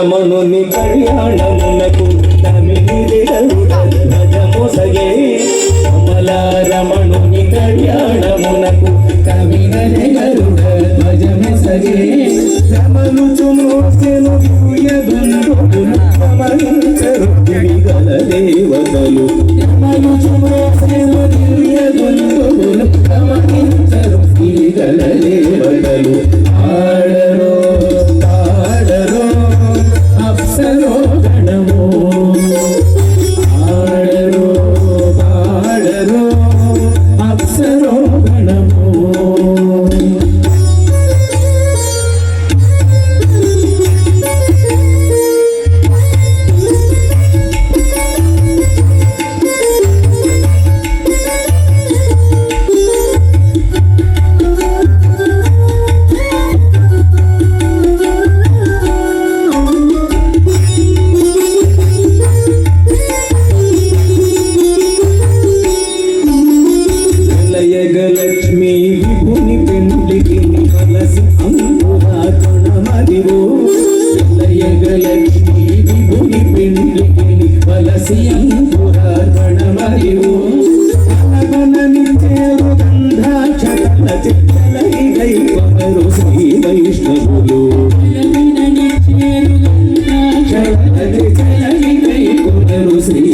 రమణుని కళ్యాణమునకు తమిళి ధ్వజమొసగే రమణుని కళ్యాణమునకు తమిళి ధ్వజమొసగే రమణుచు మోసెను దివ్యబంధువులు రమణించరు దివిగల దేవతలు రమణుచు మోసెను దివ్యబంధువులు రమణించరు దివిగల దేవతలు ఆడరో పాడరో అప్సరో గణమో ఆడరో పాడరో అప్సరో గణమో లక్ష్మీ విభుని పెండ్లికి కలసి అంకురార్పణమదివో లక్ష్మీ విభుని పెండ్లికి కలసి అంకురార్పణమదివో అనగనని చేరు గంధాక్షతల చిత్తలై కొనరు శ్రీ వైష్ణవులు అనగనని చేరు గంధాక్షతల చిత్తలై కొనరు శ్రీ